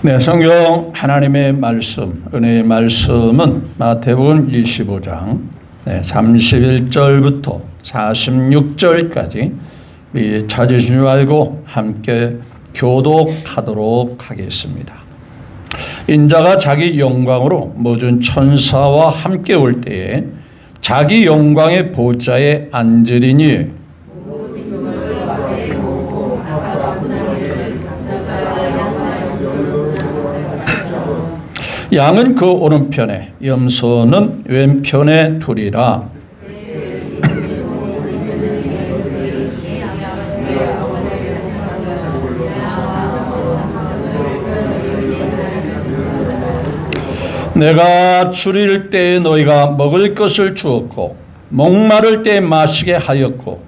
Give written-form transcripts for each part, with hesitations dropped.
네, 성경 하나님의 말씀, 은혜의 말씀은 마태복음 25장 31절부터 46절까지 찾으신 줄 알고 함께 교독하도록 하겠습니다. 인자가 자기 영광으로 모든 천사와 함께 올 때에 자기 영광의 보좌에 앉으리니 양은 그 오른편에 염소는 왼편에 두리라. 내가 줄일 때에 너희가 먹을 것을 주었고 목마를 때에 마시게 하였고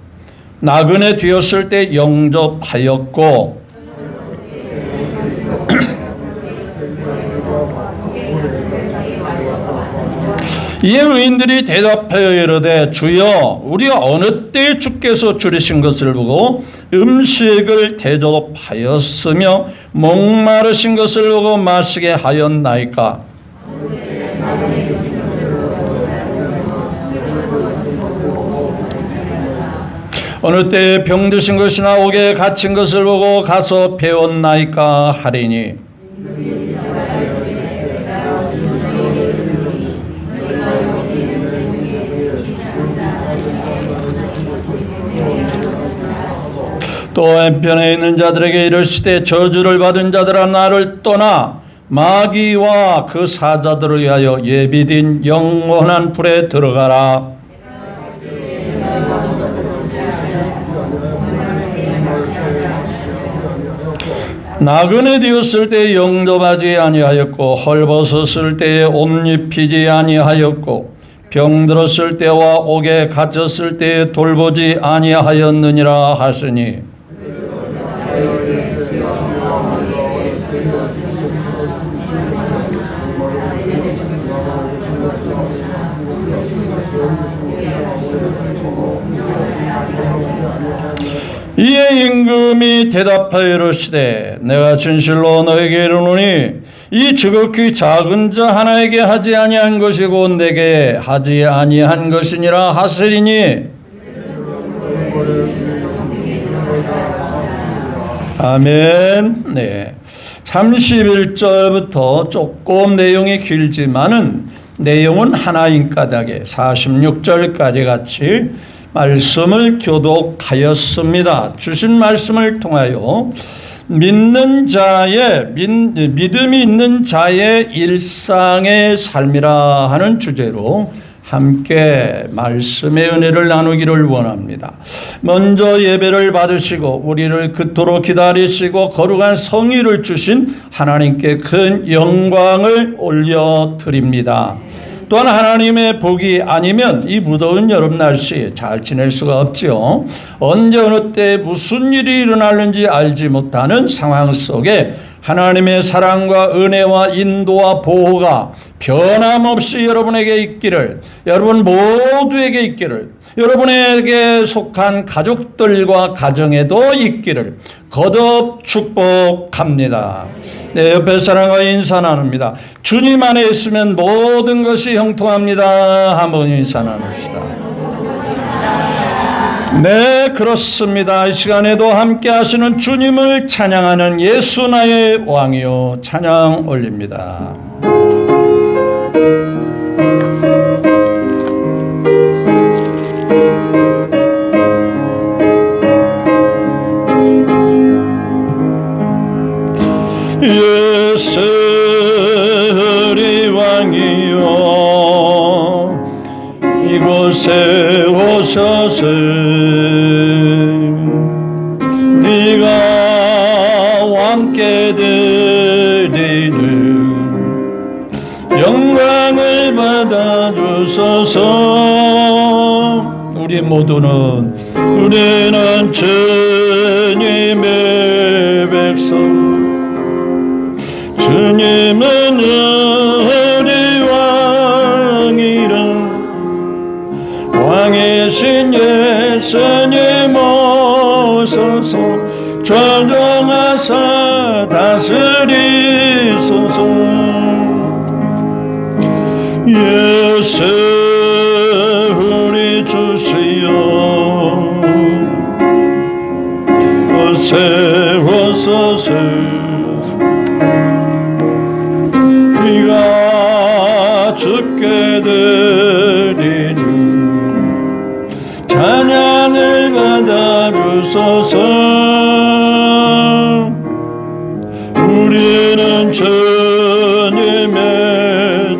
나그네 되었을 때 영접하였고 이에 의인들이 대답하여 이르되 주여 우리가 어느 때에 주께서 줄이신 것을 보고 음식을 대접하였으며 목마르신 것을 보고 마시게 하였나이까. 어느 때에 병드신 것이나 옥에 갇힌 것을 보고 가서 배웠나이까 하리니 또 왼편에 있는 자들에게 이르시되 저주를 받은 자들아 나를 떠나 마귀와 그 사자들을 위하여 예비된 영원한 불에 들어가라. 나그네 되었을 때 영접하지 아니하였고 헐벗었을 때에 옷 입히지 아니하였고 병들었을 때와 옥에 갇혔을 때에 돌보지 아니하였느니라 하시니 이에 임금이 대답하여 이르시되 내가 진실로 너에게 이르노니 이 지극히 작은 자 하나에게 하지 아니한 것이고 내게 하지 아니한 것이니라 하시리니 아멘. 네, 31절부터 조금 내용이 길지만은 내용은 하나인 까닭에 46절까지 같이 말씀을 교독하였습니다. 주신 말씀을 통하여 믿는 자의 믿음이 있는 자의 일상의 삶이라 하는 주제로 함께 말씀의 은혜를 나누기를 원합니다. 먼저 예배를 받으시고 우리를 그토록 기다리시고 거룩한 성의를 주신 하나님께 큰 영광을 올려드립니다. 또한 하나님의 복이 아니면 이 무더운 여름 날씨 잘 지낼 수가 없지요. 언제 어느 때 무슨 일이 일어날는지 알지 못하는 상황 속에 하나님의 사랑과 은혜와 인도와 보호가 변함없이 여러분에게 있기를, 여러분 모두에게 있기를, 여러분에게 속한 가족들과 가정에도 있기를 거듭 축복합니다. 네, 옆에 사람과 인사 나눕니다. 주님 안에 있으면 모든 것이 형통합니다. 한번 인사 나눕시다. 네, 그렇습니다. 이 시간에도 함께 하시는 주님을 찬양하는 예수 나의 왕이요 찬양 올립니다. 예수 우리 왕이요 이곳에 오셔서 네가 왕께 드리는 영광을 받아 주소서. 우리는 주님의 백성, 주님은 우리 왕이라 왕이신 예수님 오소서. 조정하사 다스리소서. 세월이 주시오 세워서서 우리가 죽게 되리니 찬양을 받아주소서. 우리는 주님의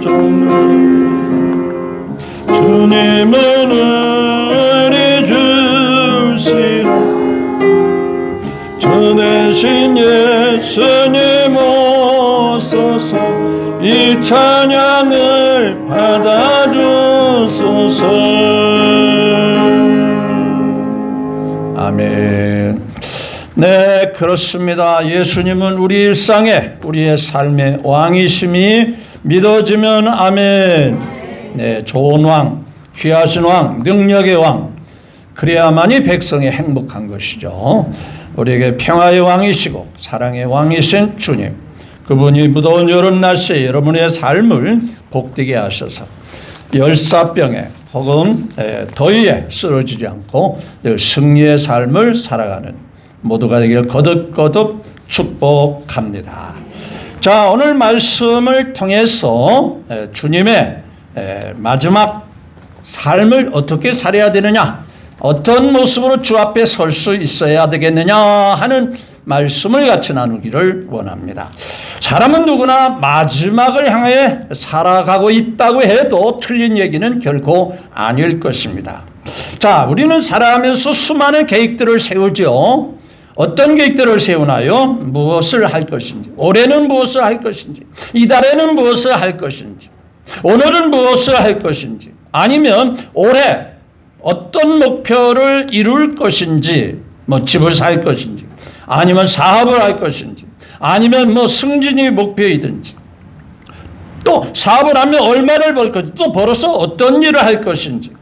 종들 주님은 은혜 주시라 저 대신 예수님 오소서 이 찬양을 받아주소서. 아멘. 네, 그렇습니다. 예수님은 우리 일상에 우리의 삶의 왕이심이 믿어지면 아멘. 네, 좋은 왕, 귀하신 왕, 능력의 왕, 그래야만이 백성이 행복한 것이죠. 우리에게 평화의 왕이시고 사랑의 왕이신 주님, 그분이 무더운 여름 날씨에 여러분의 삶을 복되게 하셔서 열사병에 혹은 더위에 쓰러지지 않고 승리의 삶을 살아가는 모두가 되길 거듭거듭 축복합니다. 자, 오늘 말씀을 통해서 주님의 마지막 삶을 어떻게 살아야 되느냐, 어떤 모습으로 주 앞에 설 수 있어야 되겠느냐 하는 말씀을 같이 나누기를 원합니다. 사람은 누구나 마지막을 향해 살아가고 있다고 해도 틀린 얘기는 결코 아닐 것입니다. 자, 우리는 살아가면서 수많은 계획들을 세우죠. 어떤 계획들을 세우나요? 무엇을 할 것인지, 올해는 무엇을 할 것인지, 이달에는 무엇을 할 것인지, 오늘은 무엇을 할 것인지, 아니면 올해 어떤 목표를 이룰 것인지, 뭐 집을 살 것인지, 아니면 사업을 할 것인지, 아니면 뭐 승진이 목표이든지, 또 사업을 하면 얼마를 벌 것인지, 또 벌어서 어떤 일을 할 것인지,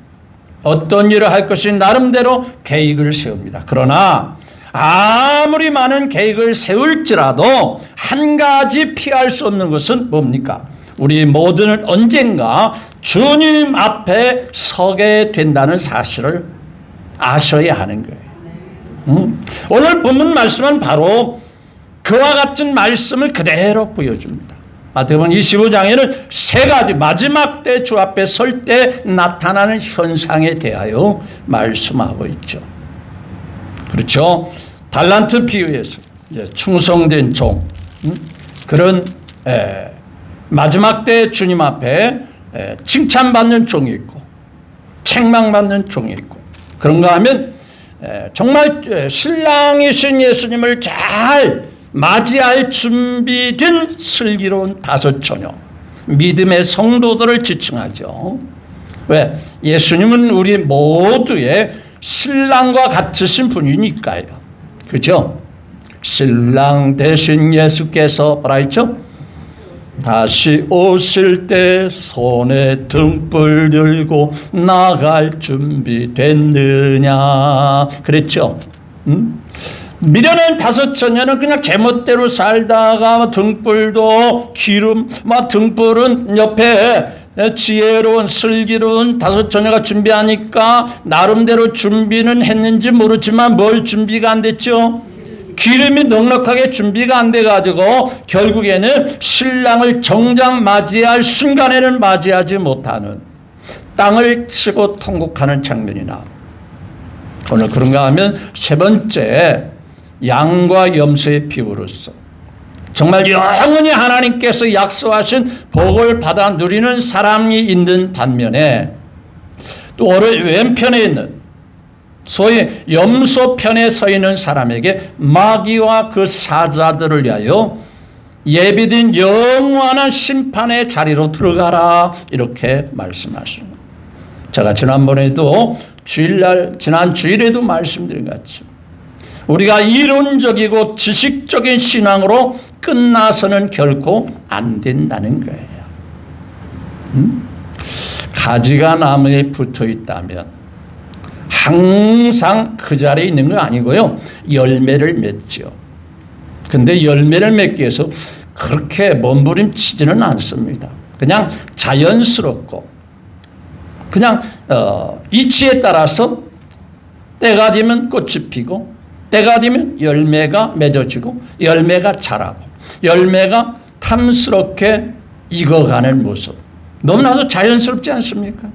어떤 일을 할 것인지 나름대로 계획을 세웁니다. 그러나 아무리 많은 계획을 세울지라도 한 가지 피할 수 없는 것은 뭡니까? 우리 모두는 언젠가 주님 앞에 서게 된다는 사실을 아셔야 하는 거예요. 오늘 본문 말씀은 바로 그와 같은 말씀을 그대로 보여줍니다. 마태복음 25장에는 세 가지 마지막 때 주 앞에 설 때 나타나는 현상에 대하여 말씀하고 있죠. 그렇죠? 달란트 비유에서 충성된 종, 그런 마지막 때 주님 앞에 칭찬받는 종이 있고 책망받는 종이 있고, 그런가 하면 정말 신랑이신 예수님을 잘 맞이할 준비된 슬기로운 다섯 처녀, 믿음의 성도들을 지칭하죠. 왜? 예수님은 우리 모두의 신랑과 같으신 분이니까요. 그죠? 신랑 대신 예수께서 뭐라 했죠? 다시 오실 때 손에 등불 들고 나갈 준비 됐느냐 그랬죠. 미련한 다섯 처녀는 그냥 제멋대로 살다가 등불도 기름, 등불은 옆에 지혜로운 슬기로운 다섯 처녀가 준비하니까 나름대로 준비는 했는지 모르지만 뭘 준비가 안 됐죠? 기름이 넉넉하게 준비가 안 돼가지고 결국에는 신랑을 정작 맞이할 순간에는 맞이하지 못하는, 땅을 치고 통곡하는 장면이 나옵니다. 오늘 그런가 하면 세 번째, 양과 염소의 피부로서 정말 영원히 하나님께서 약속하신 복을 받아 누리는 사람이 있는 반면에 또 왼편에 있는 소위 염소 편에 서 있는 사람에게 마귀와 그 사자들을 위하여 예비된 영원한 심판의 자리로 들어가라, 이렇게 말씀하십니다. 제가 지난번에도 지난 주일에도 말씀드린 것 같이 우리가 이론적이고 지식적인 신앙으로 끝나서는 결코 안 된다는 거예요. 가지가 나무에 붙어 있다면 항상 그 자리에 있는 거 아니고요, 열매를 맺죠. 근데 열매를 맺기 위해서 그렇게 몸부림치지는 않습니다. 그냥 자연스럽고 그냥 이치에 따라서 때가 되면 꽃이 피고 때가 되면 열매가 맺어지고 열매가 자라고 열매가 탐스럽게 익어가는 모습. 너무나도 자연스럽지 않습니까?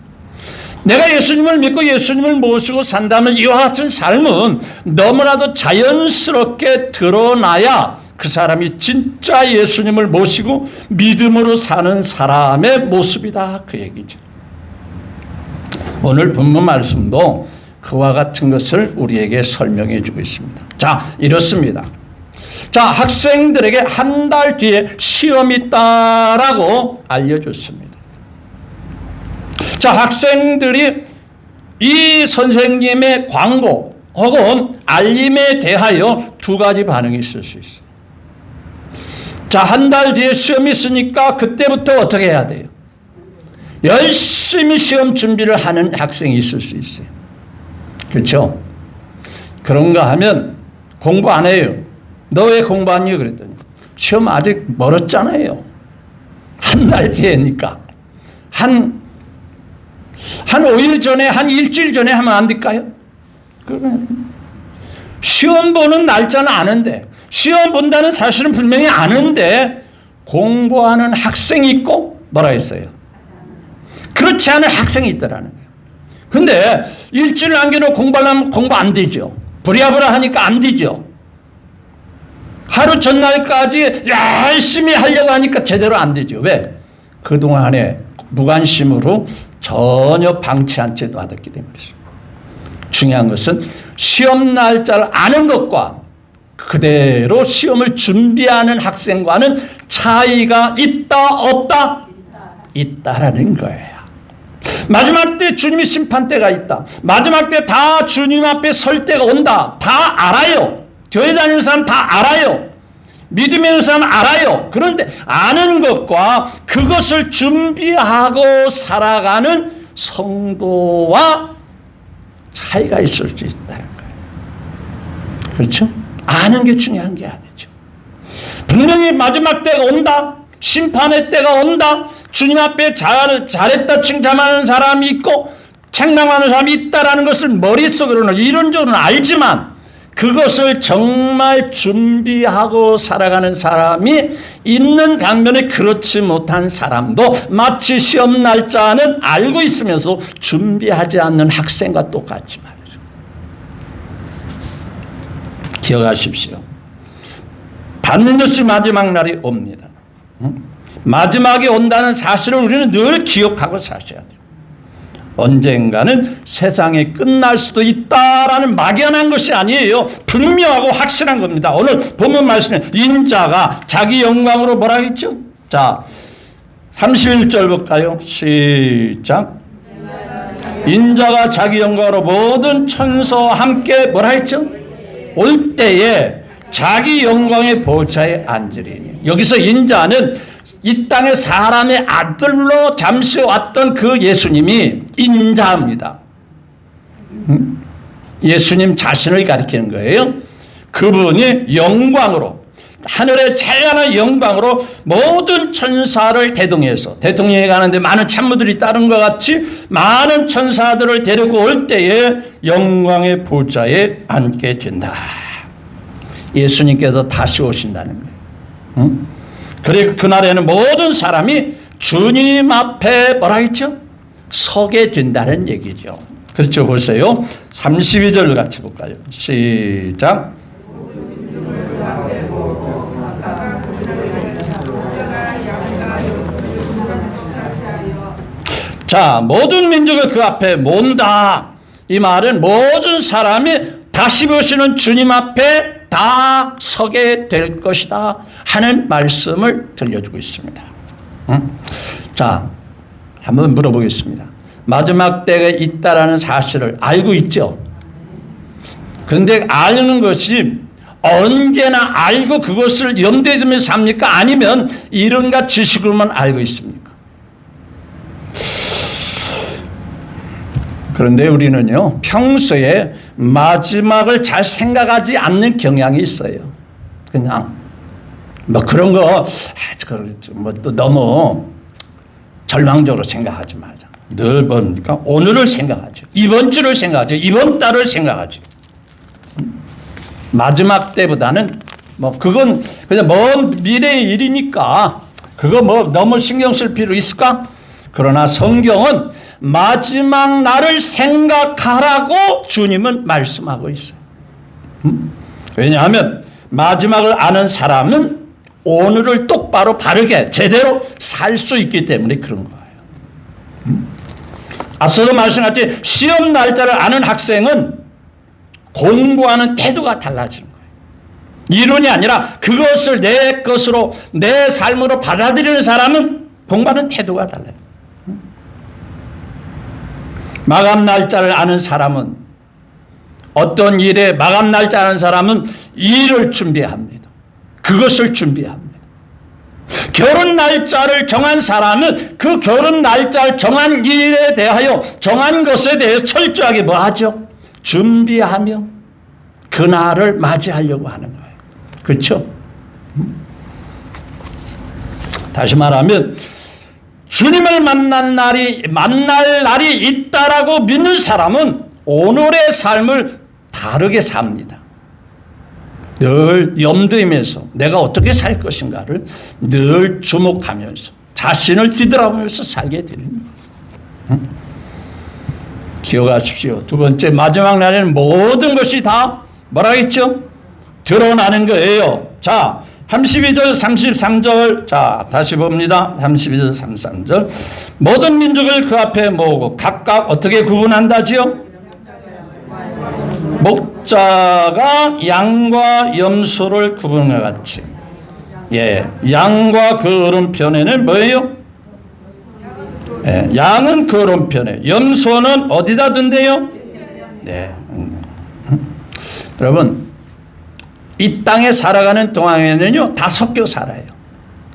내가 예수님을 믿고 예수님을 모시고 산다면 이와 같은 삶은 너무나도 자연스럽게 드러나야 그 사람이 진짜 예수님을 모시고 믿음으로 사는 사람의 모습이다, 그 얘기죠. 오늘 본문 말씀도 그와 같은 것을 우리에게 설명해 주고 있습니다. 자, 이렇습니다. 자, 학생들에게 한 달 뒤에 시험이 있다라고 알려줬습니다. 자, 학생들이 이 선생님의 광고 혹은 알림에 대하여 두 가지 반응이 있을 수 있어요. 자, 한 달 뒤에 시험이 있으니까 그때부터 어떻게 해야 돼요? 열심히 시험 준비를 하는 학생이 있을 수 있어요. 그렇죠? 그런가 하면 공부 안 해요. 너 왜 공부 안 해? 그랬더니 시험 아직 멀었잖아요. 한 달 뒤에니까. 한 5일 전에, 한 일주일 전에 하면 안 될까요? 그러면 시험 보는 날짜는 아는데, 시험 본다는 사실은 분명히 아는데 공부하는 학생이 있고 뭐라 했어요? 그렇지 않은 학생이 있더라는 거예요. 근데 일주일 남겨놓고 공부하려면 공부 안 되죠. 부랴부랴 하니까 안 되죠. 하루 전날까지 열심히 하려고 하니까 제대로 안 되죠. 왜? 그동안에 무관심으로 전혀 방치한 채 놔뒀기 때문이죠. 중요한 것은 시험 날짜를 아는 것과 그대로 시험을 준비하는 학생과는 차이가 있다 없다? 있다라는 거예요. 마지막 때 주님의 심판 때가 있다. 마지막 때 다 주님 앞에 설 때가 온다. 다 알아요. 교회 다니는 사람 다 알아요. 믿음 있는 사람 알아요. 그런데 아는 것과 그것을 준비하고 살아가는 성도와 차이가 있을 수 있다는 거예요. 그렇죠? 아는 게 중요한 게 아니죠. 분명히 마지막 때가 온다. 심판의 때가 온다. 주님 앞에 잘했다 칭찬하는 사람이 있고 책망하는 사람이 있다라는 것을 머릿속으로는 이론적으로는 알지만 그것을 정말 준비하고 살아가는 사람이 있는 반면에 그렇지 못한 사람도 마치 시험 날짜는 알고 있으면서 준비하지 않는 학생과 똑같이 말이죠. 기억하십시오. 반드시 마지막 날이 옵니다. 마지막이 온다는 사실을 우리는 늘 기억하고 사셔야 돼요. 언젠가는 세상이 끝날 수도 있다라는 막연한 것이 아니에요. 분명하고 확실한 겁니다. 오늘 본문 말씀에 인자가 자기 영광으로 뭐라 했죠? 자, 31절 볼까요? 시작. 인자가 자기 영광으로 모든 천사와 함께 뭐라 했죠? 올 때에 자기 영광의 보좌에 앉으리니. 여기서 인자는 이 땅에 사람의 아들로 잠시 왔던 그 예수님이 인자입니다. 예수님 자신을 가리키는 거예요. 그분이 영광으로, 하늘의 찬란한 영광으로 모든 천사를 대동해서, 대통령에 가는데 많은 참모들이 따른 것 같이 많은 천사들을 데리고 올 때에 영광의 보좌에 앉게 된다. 예수님께서 다시 오신다는 거예요. 그리고 그날에는 모든 사람이 주님 앞에 뭐라 했죠? 서게 된다는 얘기죠. 그렇죠. 보세요. 32절 같이 볼까요? 시작. 자, 모든 민족을 그 앞에 모은다. 이 말은 모든 사람이 다시 보시는 주님 앞에 다 서게 될 것이다 하는 말씀을 들려주고 있습니다. 자, 한번 물어보겠습니다. 마지막 때가 있다라는 사실을 알고 있죠? 그런데 아는 것이 언제나 알고 그것을 염두에 두면서 삽니까? 아니면 이론과 지식으로만 알고 있습니까? 그런데 우리는요, 평소에 마지막을 잘 생각하지 않는 경향이 있어요. 그냥 뭐 그런 거 뭐 또 너무 절망적으로 생각하지 말자. 늘 뭡니까? 오늘을 생각하죠. 이번 주를 생각하죠. 이번 달을 생각하죠. 마지막 때보다는 뭐 그건 그냥 먼 미래의 일이니까 그거 뭐 너무 신경 쓸 필요 있을까? 그러나 성경은 마지막 날을 생각하라고 주님은 말씀하고 있어요. 왜냐하면 마지막을 아는 사람은 오늘을 똑바로 바르게 제대로 살 수 있기 때문에 그런 거예요. 앞서도 말씀하셨듯이 시험 날짜를 아는 학생은 공부하는 태도가 달라지는 거예요. 이론이 아니라 그것을 내 것으로 내 삶으로 받아들이는 사람은 공부하는 태도가 달라요. 마감 날짜를 아는 사람은 어떤 일에 마감 날짜 아는 사람은 일을 준비합니다. 그것을 준비합니다. 결혼 날짜를 정한 사람은 그 결혼 날짜를 정한 일에 대하여 정한 것에 대해 철저하게 뭐 하죠? 준비하며 그날을 맞이하려고 하는 거예요. 그렇죠? 다시 말하면 주님을 만날 날이 있다라고 믿는 사람은 오늘의 삶을 다르게 삽니다. 늘 염두이면서 내가 어떻게 살 것인가를 늘 주목하면서 자신을 뒤돌아보면서 살게 되는 거예요. 기억하십시오. 두 번째, 마지막 날에는 모든 것이 다 뭐라 했죠? 드러나는 거예요. 자, 32절 33절 자 다시 봅니다. 32절 33절 모든 민족을 그 앞에 모으고 각각 어떻게 구분한다지요? 목자가 양과 염소를 구분해 같이. 예, 양과 그 오른편에는 뭐예요? 예, 양은 그 오른편에, 염소는 어디다 둔대요? 네. 여러분, 이 땅에 살아가는 동안에는요 다 섞여 살아요.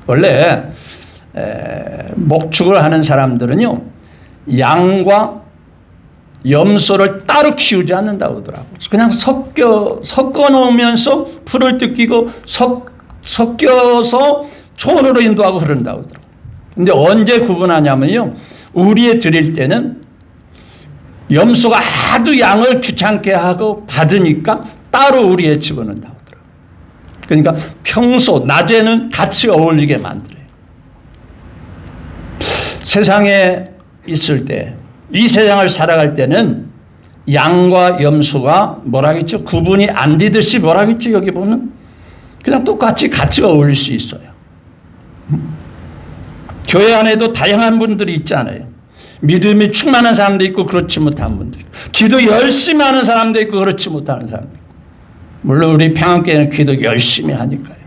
원래 목축을 하는 사람들은요 양과 염소를 따로 키우지 않는다고 하더라고요. 그냥 섞어 놓으면서 풀을 뜯기고 섞여서 촌으로 인도하고 그런다고 하더라고요. 근데 언제 구분하냐면요 우리에 드릴 때는 염소가 하도 양을 귀찮게 하고 받으니까 따로 우리에 집어넣는다고 하더라고요. 그러니까 평소 낮에는 같이 어울리게 만들어요. 세상에 있을 때 이 세상을 살아갈 때는 양과 염소가 뭐라겠죠? 구분이 안 되듯이 뭐라겠죠? 여기 보면 그냥 똑같이 같이 어울릴 수 있어요. 교회 안에도 다양한 분들이 있잖아요. 믿음이 충만한 사람도 있고 그렇지 못한 분들, 기도 열심히 하는 사람도 있고 그렇지 못하는 사람도 있고. 물론 우리 평안교회는 기도 열심히 하니까요.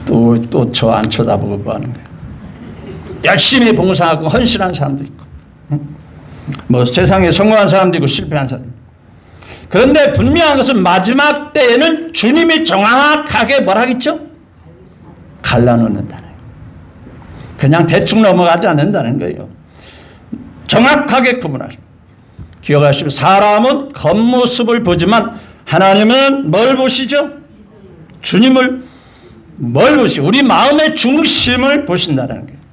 또 저 안 쳐다보고 뭐 하는 거예요. 열심히 봉사하고 헌신한 사람도 있고 뭐 세상에 성공한 사람도 있고 실패한 사람도 있고. 그런데 분명한 것은 마지막 때에는 주님이 정확하게 뭐라겠죠? 갈라놓는다는 거예요. 그냥 대충 넘어가지 않는다는 거예요. 정확하게 구분하십시오. 기억하십시오. 사람은 겉모습을 보지만 하나님은 뭘 보시죠? 주님을 뭘 보시죠? 우리 마음의 중심을 보신다는 거예요.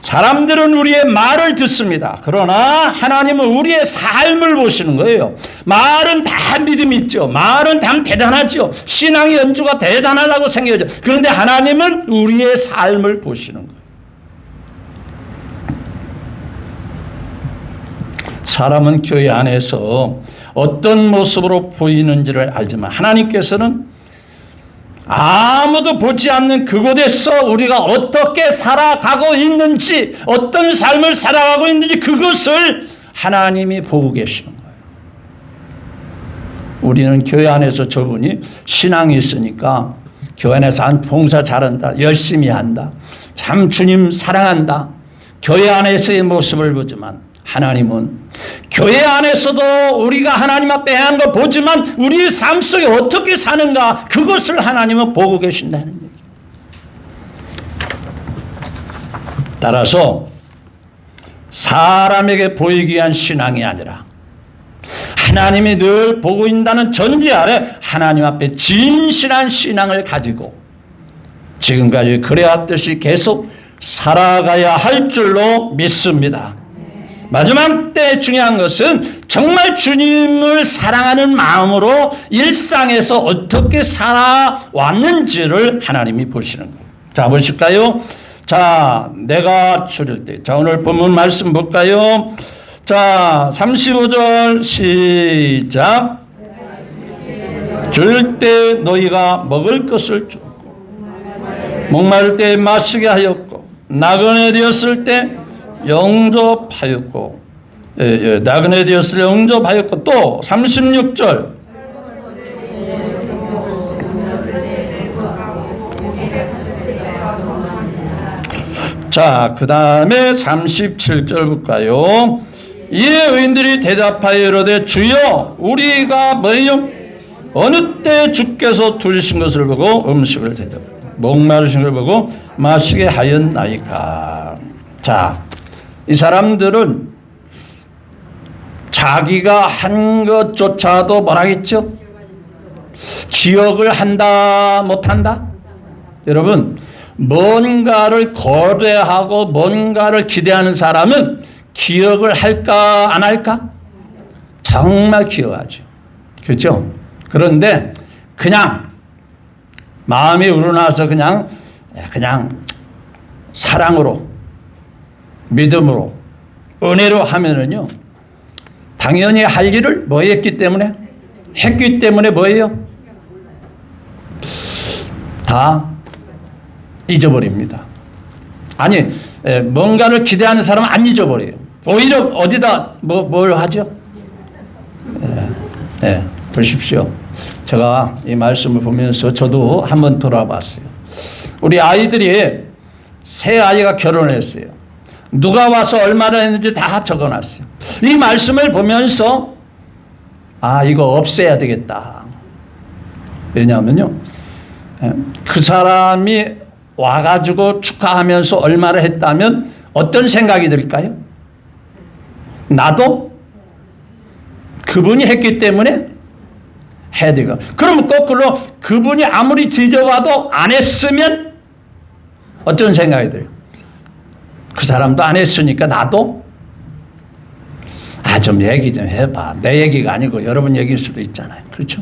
사람들은 우리의 말을 듣습니다. 그러나 하나님은 우리의 삶을 보시는 거예요. 말은 다 믿음이 있죠. 말은 다 대단하죠. 신앙의 연주가 대단하다고 생각하죠. 그런데 하나님은 우리의 삶을 보시는 거예요. 사람은 교회 안에서 어떤 모습으로 보이는지를 알지만 하나님께서는 아무도 보지 않는 그곳에서 우리가 어떻게 살아가고 있는지, 어떤 삶을 살아가고 있는지 그것을 하나님이 보고 계시는 거예요. 우리는 교회 안에서 저분이 신앙이 있으니까 교회 안에서 봉사 잘한다, 열심히 한다, 참 주님 사랑한다, 교회 안에서의 모습을 보지만 하나님은 교회 안에서도 우리가 하나님 앞에 하는 거 보지만 우리의 삶 속에 어떻게 사는가 그것을 하나님은 보고 계신다는 얘기예요. 따라서 사람에게 보이기 위한 신앙이 아니라 하나님이 늘 보고 있다는 전제 아래 하나님 앞에 진실한 신앙을 가지고 지금까지 그래왔듯이 계속 살아가야 할 줄로 믿습니다. 마지막 때 중요한 것은 정말 주님을 사랑하는 마음으로 일상에서 어떻게 살아왔는지를 하나님이 보시는 거예요. 자, 보실까요? 자, 내가 줄일 때. 자, 오늘 본문 말씀 볼까요? 자, 35절 시작. 줄 때 너희가 먹을 것을 주고 목마를 때 마시게 하였고 나그네 되었을 때 영접하였고 나그네 되었을 때 영접하였고 또 36절 자, 그 다음에 37절 볼까요? 이에 의인들이 대답하여 이르되 주여 우리가 뭐예요? 어느 때 주께서 두리신 것을 보고 음식을 대접하고 목마르신 걸 보고 마시게 하였나이까. 자, 이 사람들은 자기가 한 것조차도 뭐라겠죠? 기억을 한다 못한다? 여러분, 뭔가를 거래하고 뭔가를 기대하는 사람은 기억을 할까 안 할까? 정말 기억하죠. 그렇죠? 그런데 그냥 마음이 우러나서 그냥 사랑으로 믿음으로 은혜로 하면은요 당연히 할 일을 뭐 했기 때문에 했기 때문에 뭐예요? 다 잊어버립니다. 아니 뭔가를 기대하는 사람은 안 잊어버려요. 오히려 어디다 뭘 하죠? 보십시오. 제가 이 말씀을 보면서 저도 한번 돌아봤어요. 우리 아이들이 세 아이가 결혼했어요. 누가 와서 얼마나 했는지 다 적어놨어요. 이 말씀을 보면서 이거 없애야 되겠다. 왜냐하면요 그 사람이 와가지고 축하하면서 얼마나 했다면 어떤 생각이 들까요? 나도 그분이 했기 때문에 해야 되고, 그러면 거꾸로 그분이 아무리 뒤져봐도 안 했으면 어떤 생각이 들어요? 그 사람도 안 했으니까 나도 좀 얘기 좀 해봐. 내 얘기가 아니고 여러분 얘기일 수도 있잖아요. 그렇죠?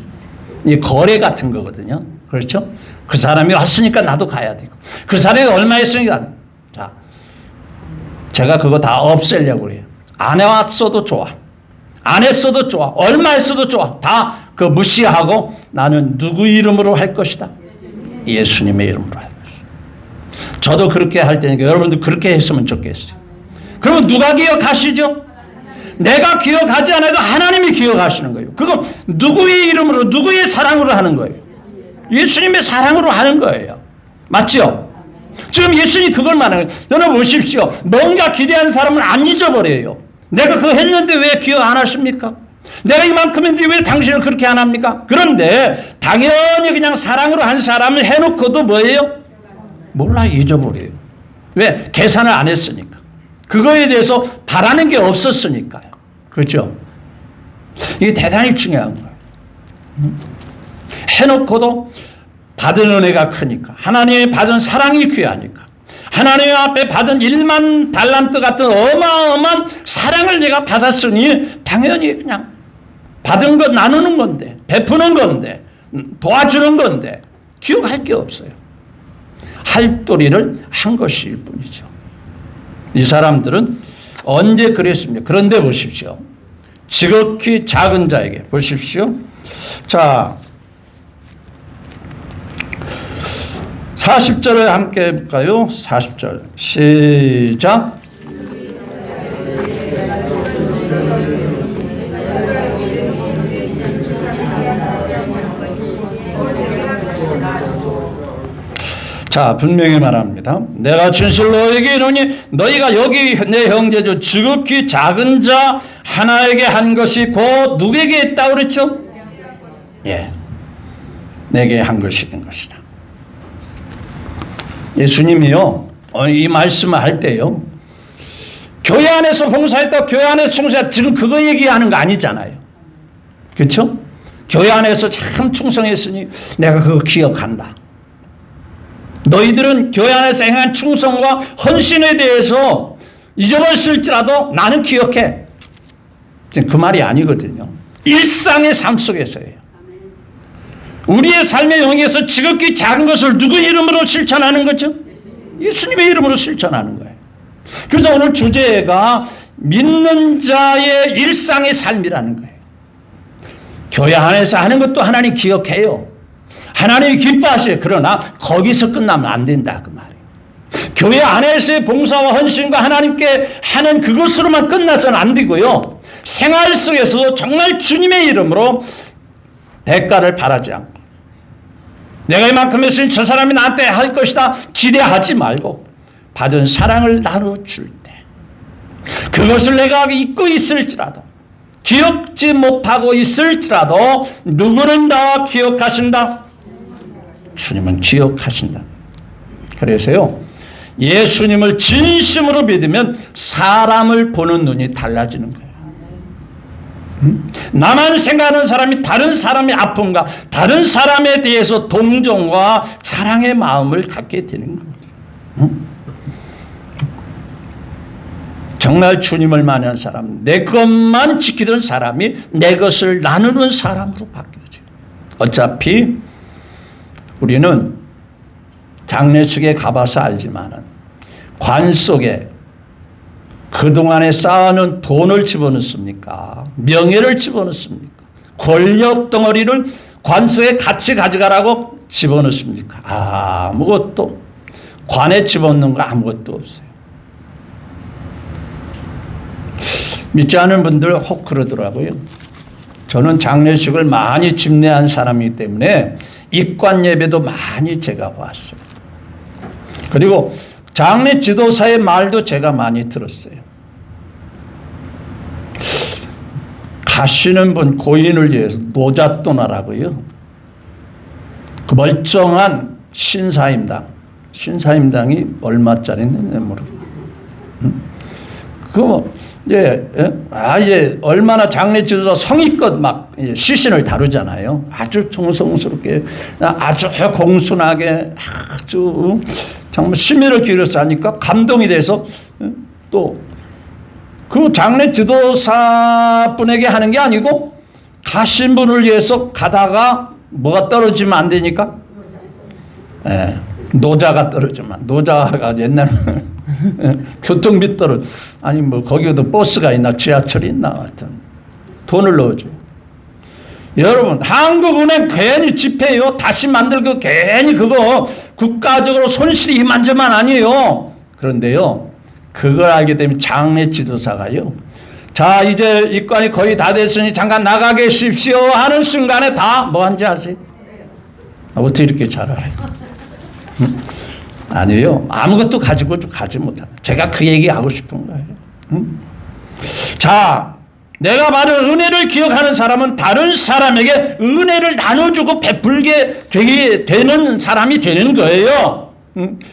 이 거래 같은 거거든요. 그렇죠? 그 사람이 왔으니까 나도 가야 되고, 그 사람이 얼마 했으니까. 자, 제가 그거 다 없애려고 그래요. 안 해왔어도 좋아. 안 했어도 좋아. 얼마 했어도 좋아. 다 그 무시하고 나는 누구 이름으로 할 것이다? 예수님의 이름으로 할 것이다. 저도 그렇게 할 테니까 여러분도 그렇게 했으면 좋겠어요. 그러면 누가 기억하시죠? 내가 기억하지 않아도 하나님이 기억하시는 거예요. 그건 누구의 이름으로 누구의 사랑으로 하는 거예요? 예수님의 사랑으로 하는 거예요. 맞죠? 지금 예수님이 그걸 말하는 거예요. 여러분 보십시오. 뭔가 기대하는 사람은 안 잊어버려요. 내가 그거 했는데 왜 기억 안 하십니까? 내가 이만큼 했는데 왜 당신은 그렇게 안 합니까? 그런데 당연히 그냥 사랑으로 한 사람을 해놓고도 뭐예요? 몰라, 잊어버려요. 왜? 계산을 안 했으니까. 그거에 대해서 바라는 게 없었으니까요. 그렇죠? 이게 대단히 중요한 거예요. 해놓고도 받은 은혜가 크니까, 하나님의 받은 사랑이 귀하니까, 하나님 앞에 받은 1만 달란트 같은 어마어마한 사랑을 내가 받았으니 당연히 그냥 받은 것 나누는 건데, 베푸는 건데, 도와주는 건데 기억할 게 없어요. 할 도리를 한 것일 뿐이죠. 이 사람들은 언제 그랬습니까? 그런데 보십시오. 지극히 작은 자에게 보십시오. 자, 40절을 함께 해볼까요? 40절 시작. 자, 분명히 말합니다. 내가 진실로 너에게 이르노니 너희가 여기 내 형제죠 지극히 작은 자 하나에게 한 것이 곧 누구에게 했다고 그랬죠? 예, 내게 한 것이 된 것이다. 예수님이요 이 말씀을 할 때요 교회 안에서 봉사했다, 교회 안에서 충성했다, 지금 그거 얘기하는 거 아니잖아요. 그렇죠? 교회 안에서 참 충성했으니 내가 그거 기억한다. 너희들은 교회 안에서 행한 충성과 헌신에 대해서 잊어버렸을지라도 나는 기억해. 그 말이 아니거든요. 일상의 삶 속에서예요. 우리의 삶의 영역에서 지극히 작은 것을 누구 이름으로 실천하는 거죠? 예수님의 이름으로 실천하는 거예요. 그래서 오늘 주제가 믿는 자의 일상의 삶이라는 거예요. 교회 안에서 하는 것도 하나님 기억해요. 하나님이 기뻐하셔요. 그러나 거기서 끝나면 안 된다 그 말이에요. 교회 안에서의 봉사와 헌신과 하나님께 하는 그것으로만 끝나서는 안 되고요. 생활 속에서도 정말 주님의 이름으로 대가를 바라지 않고 내가 이만큼 했으니 저 사람이 나한테 할 것이다 기대하지 말고 받은 사랑을 나눠줄 때 그것을 내가 잊고 있을지라도 기억지 못하고 있을지라도 누구는 다 기억하신다? 주님은 기억하신다. 그래서요 예수님을 진심으로 믿으면 사람을 보는 눈이 달라지는 거예요. 나만 생각하는 사람이 다른 사람의 아픔과 다른 사람에 대해서 동정과 사랑의 마음을 갖게 되는 거예요. 정말 주님을 만난 사람, 내 것만 지키던 사람이 내 것을 나누는 사람으로 바뀌어져요. 어차피 우리는 장례식에 가봐서 알지만은 관 속에 그동안에 쌓아놓은 돈을 집어넣습니까? 명예를 집어넣습니까? 권력 덩어리를 관 속에 같이 가져가라고 집어넣습니까? 아무것도 관에 집어넣는 거 아무것도 없어요. 믿지 않은 분들 혹 그러더라고요. 저는 장례식을 많이 집례한 사람이기 때문에 입관 예배도 많이 제가 봤어요. 그리고 장례 지도사의 말도 제가 많이 들었어요. 가시는 분 고인을 위해서 노자 떠나라고요. 그 멀쩡한 신사임당이 얼마짜리인지 모르겠어요. 그거 이제 얼마나 장례 지도자 성의껏 막 시신을 다루잖아요. 아주 정성스럽게, 아주 공손하게, 아주 정말 심혈을 기울여서 하니까 감동이 돼서 또 그 장례 지도사 분에게 하는 게 아니고 가신 분을 위해서 가다가 뭐가 떨어지면 안 되니까 노자가 떨어지면 노자가 옛날 교통비 떨어 아니 뭐 거기도 버스가 있나 지하철이 있나 하여튼 돈을 넣어줘. 여러분 한국은행 괜히 집회요 다시 만들고 괜히 그거 국가적으로 손실이 이만저만 아니에요. 그런데요 그걸 알게 되면 장례 지도사가요 자 이제 입관이 거의 다 됐으니 잠깐 나가 계십시오 하는 순간에 다 뭐 한지 아세요? 어떻게 이렇게 잘 알아요? 아니에요. 아무것도 가지고 가지 못한다. 제가 그 얘기하고 싶은 거예요. 자, 내가 받은 은혜를 기억하는 사람은 다른 사람에게 은혜를 나눠주고 베풀게 되는 사람이 되는 거예요.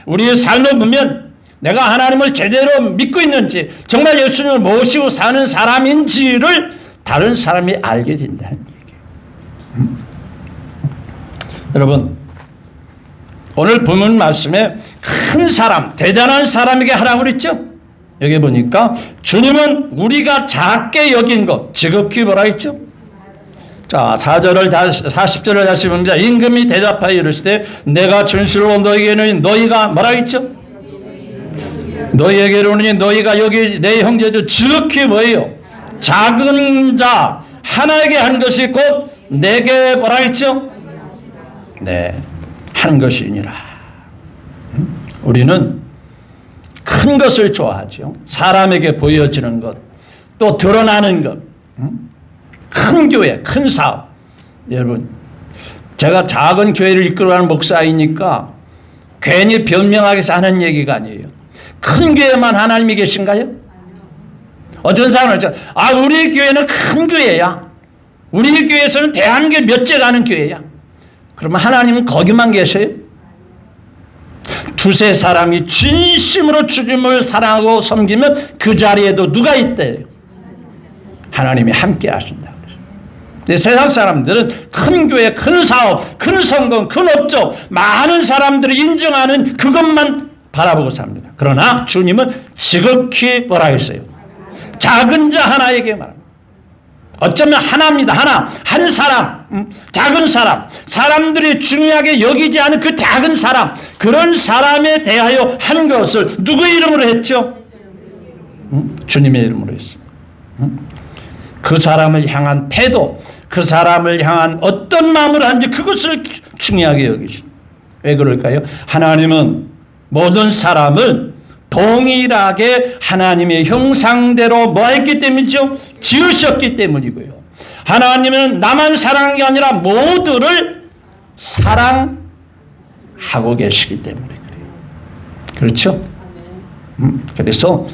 우리의 삶을 보면 내가 하나님을 제대로 믿고 있는지 정말 예수님을 모시고 사는 사람인지를 다른 사람이 알게 된다는 얘기예요. 여러분 오늘 본문 말씀에 큰 사람, 대단한 사람에게 하라고 그랬죠? 여기 보니까 주님은 우리가 작게 여긴 것, 지극히 뭐라 했죠? 자, 40절을 다시 봅니다. 임금이 대답하여 이르시되 내가 진실로 너희에게는 너희가 뭐라 했죠? 너희에게로는 너희가 여기 내 형제들 지극히 뭐예요? 작은 자 하나에게 한 것이 곧 내게 뭐라 했죠? 네. 한 것이니라. 우리는 큰 것을 좋아하죠. 사람에게 보여지는 것, 또 드러나는 것, 큰 교회, 큰 사업. 여러분, 제가 작은 교회를 이끌어가는 목사이니까 괜히 변명하기 위해서 하는 얘기가 아니에요. 큰 교회만 하나님이 계신가요? 어떤 사람은 우리 교회는 큰 교회야. 우리 교회에서는 대한민국에 몇째 가는 교회야. 그러면 하나님은 거기만 계세요? 두세 사람이 진심으로 주님을 사랑하고 섬기면 그 자리에도 누가 있대요? 하나님이 함께 하신다. 근데 세상 사람들은 큰 교회, 큰 사업, 큰 성공, 큰 업적, 많은 사람들이 인정하는 그것만 바라보고 삽니다. 그러나 주님은 지극히 뭐라 했어요? 작은 자 하나에게 말합니다. 어쩌면 하나입니다. 하나. 한 사람. 작은 사람. 사람들이 중요하게 여기지 않은 그 작은 사람. 그런 사람에 대하여 한 것을 누구의 이름으로 했죠? 주님의 이름으로 했습니다. 그 사람을 향한 태도, 그 사람을 향한 어떤 마음을 하는지 그것을 중요하게 여기십니다. 왜 그럴까요? 하나님은 모든 사람을 동일하게 하나님의 형상대로 뭐 했기 때문이죠? 지으셨기 때문이고요. 하나님은 나만 사랑한 게 아니라 모두를 사랑하고 계시기 때문에 그래요. 그렇죠? 그래서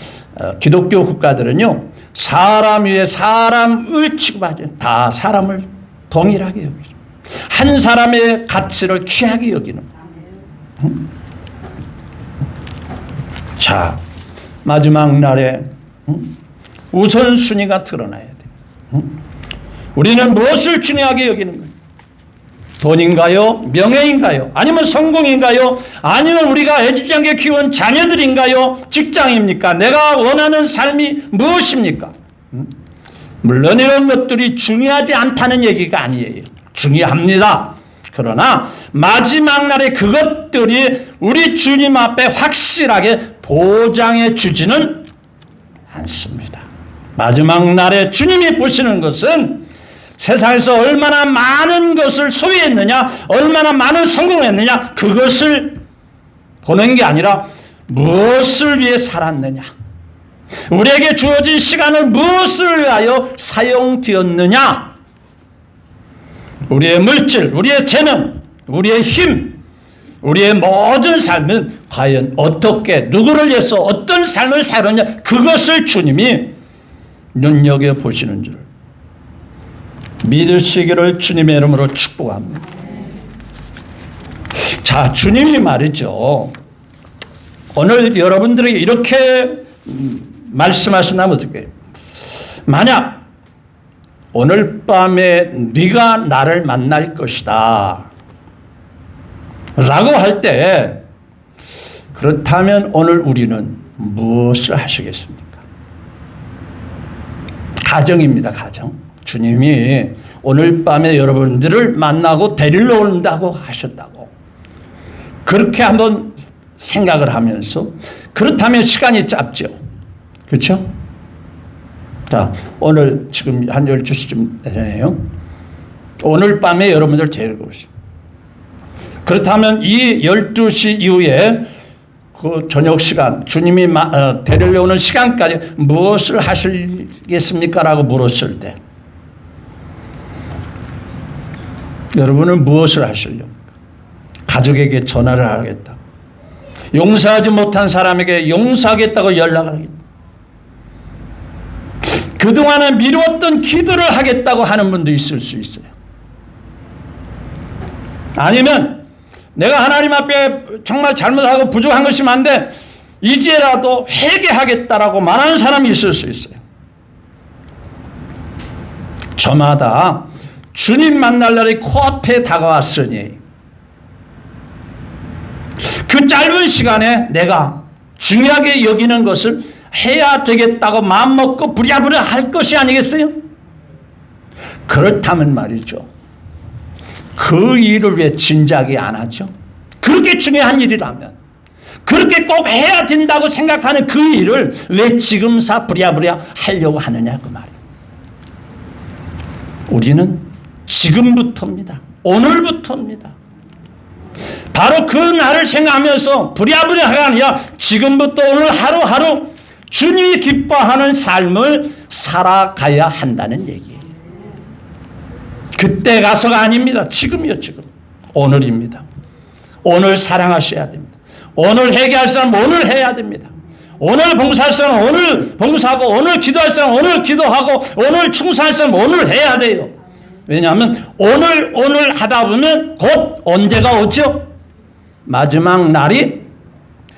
기독교 국가들은요, 사람 위에 사람을 취급하지, 다 사람을 동일하게 여기죠. 한 사람의 가치를 귀하게 여기는 거예요. 자, 마지막 날에 우선순위가 드러나야 돼요. 우리는 무엇을 중요하게 여기는 거예요? 돈인가요? 명예인가요? 아니면 성공인가요? 아니면 우리가 애지중하게 키운 자녀들인가요? 직장입니까? 내가 원하는 삶이 무엇입니까? 물론 이런 것들이 중요하지 않다는 얘기가 아니에요. 중요합니다. 그러나 마지막 날에 그것들이 우리 주님 앞에 확실하게 보장해 주지는 않습니다. 마지막 날에 주님이 보시는 것은 세상에서 얼마나 많은 것을 소유했느냐, 얼마나 많은 성공을 했느냐, 그것을 보는 게 아니라 무엇을 위해 살았느냐, 우리에게 주어진 시간을 무엇을 위하여 사용되었느냐, 우리의 물질, 우리의 재능, 우리의 힘, 우리의 모든 삶은 과연 어떻게, 누구를 위해서 어떤 삶을 살았냐, 그것을 주님이 눈여겨보시는 줄 믿으시기를 주님의 이름으로 축복합니다. 자, 주님이 말이죠, 오늘 여러분들에게 이렇게 말씀하신다면 어떻게 해요? 만약 오늘 밤에 네가 나를 만날 것이다 라고 할 때, 그렇다면 오늘 우리는 무엇을 하시겠습니까? 가정입니다. 가정. 주님이 오늘 밤에 여러분들을 만나고 데리러 온다고 하셨다고, 그렇게 한번 생각을 하면서, 그렇다면 시간이 짧죠. 그렇죠? 자, 오늘 지금 한 12시쯤 되네요. 오늘 밤에 여러분들 데리러 오십니다. 그렇다면 이 12시 이후에 그 저녁 시간, 주님이 데리러 오는 시간까지 무엇을 하시겠습니까? 라고 물었을 때 여러분은 무엇을 하시려고? 가족에게 전화를 하겠다, 용서하지 못한 사람에게 용서하겠다고 연락을 하겠다, 그동안에 미루었던 기도를 하겠다고 하는 분도 있을 수 있어요. 아니면 내가 하나님 앞에 정말 잘못하고 부족한 것이 많은데 이제라도 회개하겠다라고 말하는 사람이 있을 수 있어요. 저마다 주님 만날 날이 코앞에 다가왔으니 그 짧은 시간에 내가 중요하게 여기는 것을 해야 되겠다고 마음먹고 부랴부랴 할 것이 아니겠어요? 그렇다면 말이죠, 그 일을 왜 진작에 안 하죠? 그렇게 중요한 일이라면, 그렇게 꼭 해야 된다고 생각하는 그 일을 왜 지금사 부랴부랴 하려고 하느냐, 그 말이에요. 우리는 지금부터입니다. 오늘부터입니다. 바로 그 날을 생각하면서 부랴부랴가 아니라 지금부터 오늘 하루하루 주님이 기뻐하는 삶을 살아가야 한다는 얘기예요. 그때 가서가 아닙니다. 지금이요, 지금. 오늘입니다. 오늘 사랑하셔야 됩니다. 오늘 회개할 사람 오늘 해야 됩니다. 오늘 봉사할 사람 오늘 봉사하고, 오늘 기도할 사람 오늘 기도하고, 오늘 충성할 사람 오늘 해야 돼요. 왜냐하면 오늘 하다 보면 곧 언제가 오죠? 마지막 날이,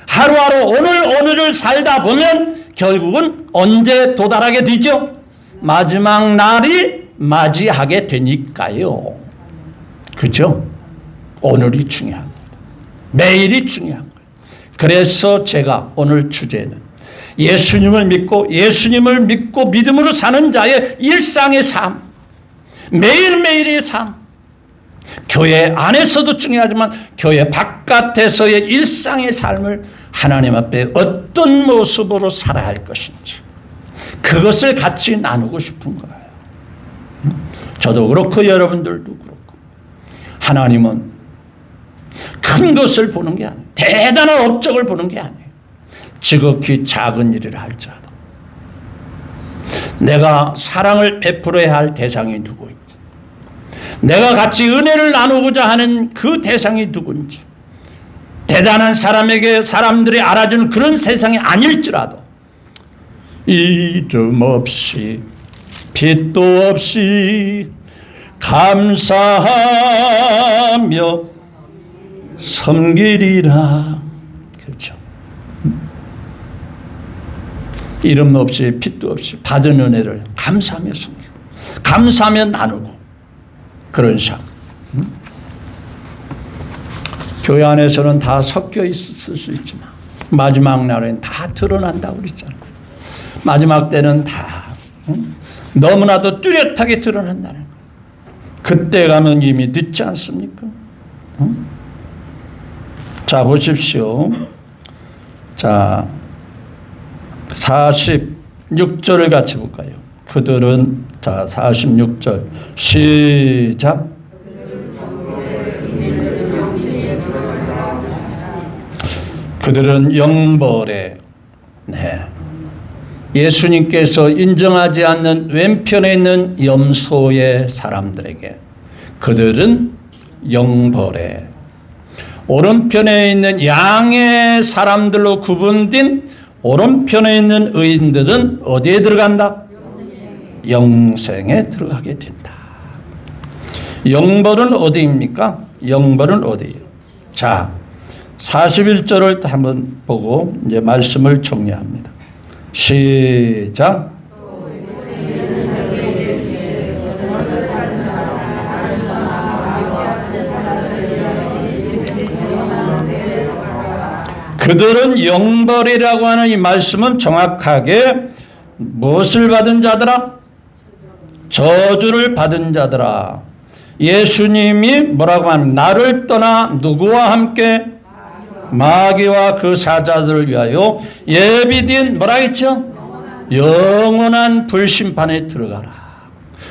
하루하루 오늘을 살다 보면 결국은 언제 도달하게 되죠? 마지막 날이 맞이하게 되니까요. 그죠? 오늘이 중요한 거예요. 매일이 중요한 거예요. 그래서 제가 오늘 주제는 예수님을 믿고 믿음으로 사는 자의 일상의 삶, 매일매일의 삶, 교회 안에서도 중요하지만 교회 바깥에서의 일상의 삶을 하나님 앞에 어떤 모습으로 살아야 할 것인지 그것을 같이 나누고 싶은 거예요. 저도 그렇고 여러분들도 그렇고 하나님은 큰 것을 보는 게 아니에요. 대단한 업적을 보는 게 아니에요. 지극히 작은 일이라 할지라도 내가 사랑을 베풀어야 할 대상이 누구인지, 내가 같이 은혜를 나누고자 하는 그 대상이 누군지, 대단한 사람에게 사람들이 알아주는 그런 세상이 아닐지라도 이름 없이 빛도 없이 감사하며 섬기리라. 그렇죠. 이름 없이 빛도 없이 받은 은혜를 감사하며 섬기고 감사하며 나누고 그런 삶. 교회 안에서는 다 섞여 있을 수 있지만 마지막 날엔 다 드러난다고 그랬잖아요. 마지막 때는 다 너무나도 뚜렷하게 드러난다는 거예요. 그때 가면 이미 늦지 않습니까? 자, 보십시오. 자, 46절을 같이 볼까요? 그들은, 자, 46절 시작. 그들은 영벌에, 네, 예수님께서 인정하지 않는 왼편에 있는 염소의 사람들에게 그들은 영벌에, 오른편에 있는 양의 사람들로 구분된 오른편에 있는 의인들은 어디에 들어간다? 영생에 들어가게 된다. 영벌은 어디입니까? 영벌은 어디예요? 자, 41절을 한번 보고 이제 말씀을 정리합니다. 시작. 그들은 영벌이라고 하는 이 말씀은 정확하게 무엇을 받은 자더라? 저주를 받은 자더라. 예수님이 뭐라고 하면 나를 떠나 누구와 함께? 마귀와 그 사자들을 위하여 예비된 뭐라 했죠? 영원한 불심판에 들어가라.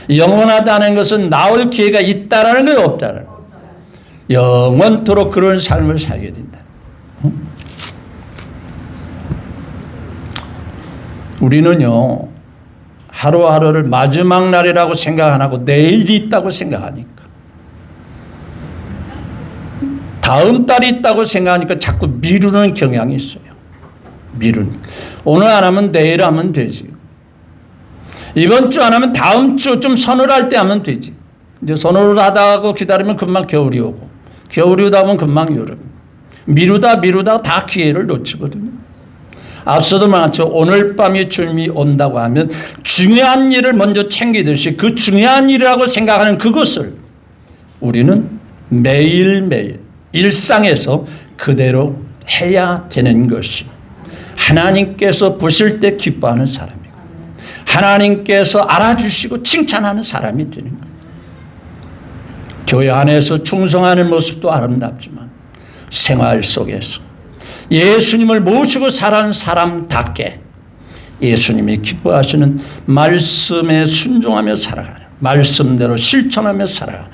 영원하다는 것은 나올 기회가 있다라는 게 없다라는 거예요. 영원토록 그런 삶을 살게 된다. 우리는요, 하루하루를 마지막 날이라고 생각 안 하고 내일이 있다고 생각하니까, 다음 달이 있다고 생각하니까 자꾸 미루는 경향이 있어요. 미루는. 오늘 안 하면 내일 하면 되지. 이번 주 안 하면 다음 주 좀 서늘할 때 하면 되지. 이제 서늘을 하다가 기다리면 금방 겨울이 오고, 겨울이 오다 보면 금방 여름. 미루다 다 기회를 놓치거든요. 앞서도 말했죠. 오늘 밤이 주님이 온다고 하면 중요한 일을 먼저 챙기듯이 그 중요한 일이라고 생각하는 그것을 우리는 매일매일 일상에서 그대로 해야 되는 것이 하나님께서 보실 때 기뻐하는 사람이고 하나님께서 알아주시고 칭찬하는 사람이 되는 거예요. 교회 안에서 충성하는 모습도 아름답지만 생활 속에서 예수님을 모시고 살아가는 사람답게 예수님이 기뻐하시는 말씀에 순종하며 살아가는, 말씀대로 실천하며 살아가는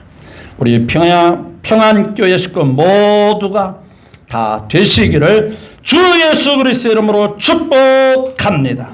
우리 평안교회 식구 모두가 다 되시기를 주 예수 그리스도의 이름으로 축복합니다.